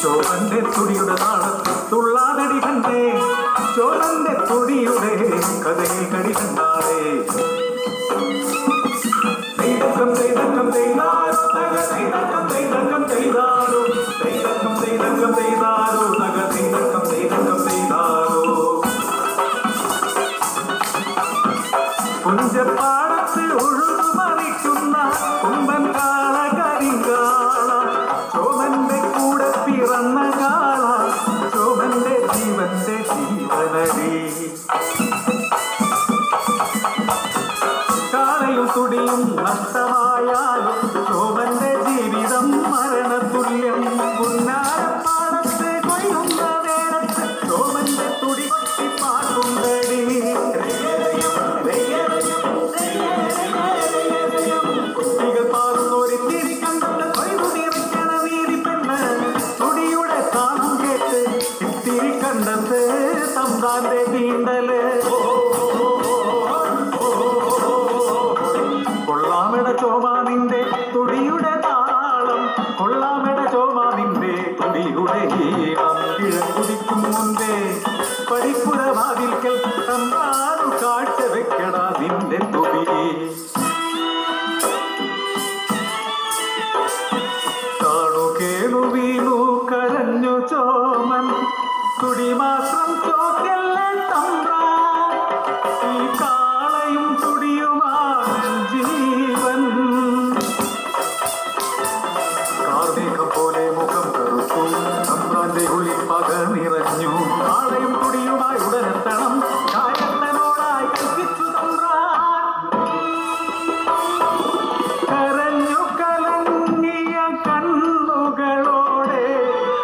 ചോരന്റെ തുടിയുടെ താളത്തിൽ തുള്ളാതടി കണ്ടേ, ചോരന്റെ തുടിയുടെ കഥയിൽ കടി കണ്ടാളേ. തൈതക്കം തൈതക്കം തൈതാരോ തക തൈതക്കം തൈതക്കം തൈതാരോ തൈതക്കം തൈതക്കം തൈതാരോ തക തൈതക്കം തൈതക്കം തൈതാരോ. പുഞ്ചപ്പാടത്ത് ഒഴുകുമറിക്കുന്ന കുമ്പൻ കാള കരിങ്കാള, ചോമന്റെ കൂടെ പിറന്ന കാള, ചോമന്റെ ജീവന്റെ ജീവനടി. കാളയും തുടിയും നഷ്ടമായാലും ചോമന്റെ ജീവിതം മരണതുല്യം. പുന്നാരപ്പാടത്ത് കൊയ്യുന്ന നേരത്ത് ചോമന്റെ തുടി കൊട്ടി പാട്ടുണ്ടടി. കുട്ടികൾ പാടുന്നോരി തിരി കണ്ടുള്ള കൊയ്തു നിറയ്ക്കണ നീതി പെണ്ണ്, തുടിയുടെ താളം കേട്ട് ഇത്തിരി കണ്ടത് തമ്പ്രാന്റെ തീണ്ടല്. കൊള്ളാമിട ചോമാനിന്റെ തുടിയുടെ താളം, കൊള്ളാമിട ചോമാനിന്റെ തുടിയുടെ ഈണം. കിഴക്കുതിക്കും മുൻപേ പടിപ്പുര വാതിൽക്കൽ തമ്പ്രാനു കാഴ്ച വെക്കട നിന്റെ തുടി. താണു കേണു വീണു കരഞ്ഞു ചോമൻ, തുടി മാത്രം ചോക്കല്ല തമ്പ്രാൻ. ഈ കാളയും തുടിയുമാണ് ജീവൻ. കാർമേഘം പോലെ മുഖം കറുത്തു, തമ്പ്രാന്റെ ഉള്ളിൽ പക നിറഞ്ഞു. കാളയും തുടിയുമായി ഉടനെത്തണം, കായണ്ണനോടായി കൽപ്പിച്ചു തമ്പ്രാൻ. കരഞ്ഞു കലങ്ങിയ കണ്ണുകളോടെ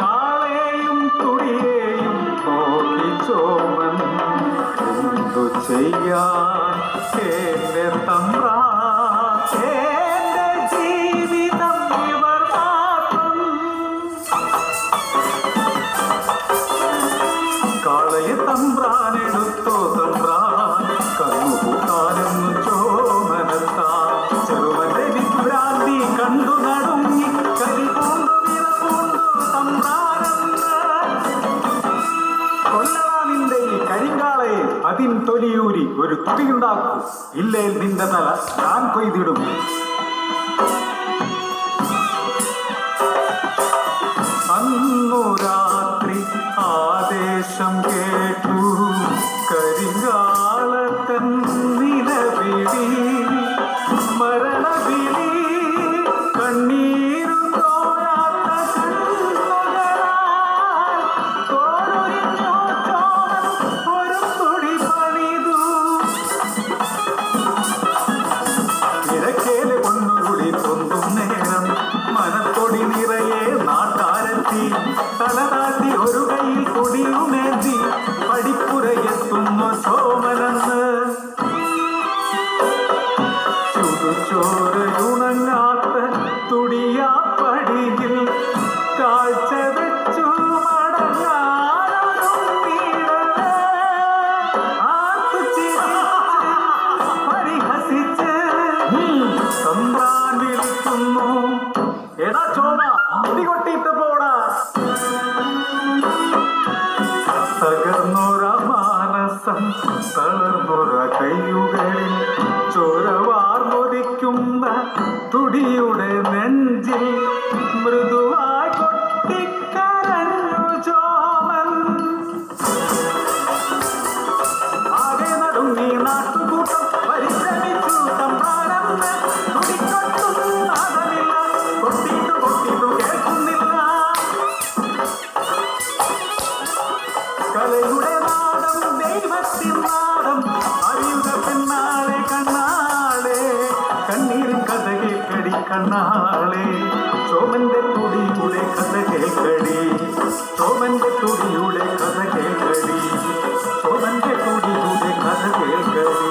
കാളയെയും തുടിയെയും നോക്കി ചോമൻ. എന്തു ചെയ്യാൻ എന്റെ തമ്പ്രാൻ, എന്റെ ജീവിതം ഇവർ മാത്രം. കാളയെ തമ്പ്രാനെടുത്തോ തമ്പ്രാൻ, കണ്ണുകൂട്ടാനെന്നു ചോമനത്താൻ. ചെറുമന്റെ വിഭ്രാന്തി കണ്ടു നടുങ്ങി കരി പൂണ്ടു വിറപൂണ്ടു തമ്പ്രാനെന്ന്. കൊല്ലടാ നിന്റെ ഈ കരിങ്കാളയെ, അതിൻ തൊലിയൂരി ഒരു തുടിയുണ്ടാക്കൂ, ഇല്ലേൽ നിന്റെ തല ഞാൻ കൊയ്തിടും. അന്നു രാത്രി ആദേശം കേട്ടു കരിങ്കാളത്തൻ നിലവിളി, മരണവിളി. കണ്ണീരു തോരാത്ത കണ്ണുകളാൽ തോരൊരിഞ്ഞു ചോമൻ ഒരു തുടി പണിതു. കിഴക്കേലെ പൊന്നുകുടി പൊന്തും നേരം മനത്തൊടി നിറയെ നാട്ടാരെത്തി. തലതാട്ടി ഒരു കൈയിൽ കൊടിയുമേന്തി പടിപ്പുരയെത്തുന്നു ചോമനെന്ന്. ചുടുചോരയുണങ്ങാത്ത തുടിയാപ്പടിയിൽ കാഴ്ച വെച്ചു മടങ്ങാനൊരുങ്ങിയിടവേ. ആർത്തു ചിരിച്ച് പരിഹസിച്ച് തമ്പ്രാൻ വിളിക്കുന്നു, എടാ ചോമ തുടികൊട്ടിയിട്ട് പോടാ. തകർന്നൊര മാനസം തളർന്നൊര കയ്യുകളിൽ ചോരവാർന്നൊലിക്കുന്ന തുടിയുടെ നെഞ്ചിൽ മൃദുവായി കൊട്ടിക്കരഞ്ഞു ചോമൻ. ആകെ നടുങ്ങി നാട്ടുകൂട്ടം പരിശ്രമിച്ചു തമ്പ്രാനെന്ന്. തുടിക്കൊട്ടും നാദമില്ല, കൊട്ടിട്ടു കൊട്ടിട്ടു കേൾക്കുന്നില്ല. കലയുടെ നാടം ദൈവത്തിൻ നാടം, അറിയുക പെണ്ണാളെ കണ്ണാളെ. കണ്ണീരിൻ കഥ കേൾക്കടി കണ്ണാളെ, ചോമന്റെ തുടിയുടെ കഥ കേൾക്കടി. ചോമന്റെ തുടിയുടെ കഥ കേൾക്കടി, ചോമന്റെ തുടിയുടെ കഥ കേൾക്കടി.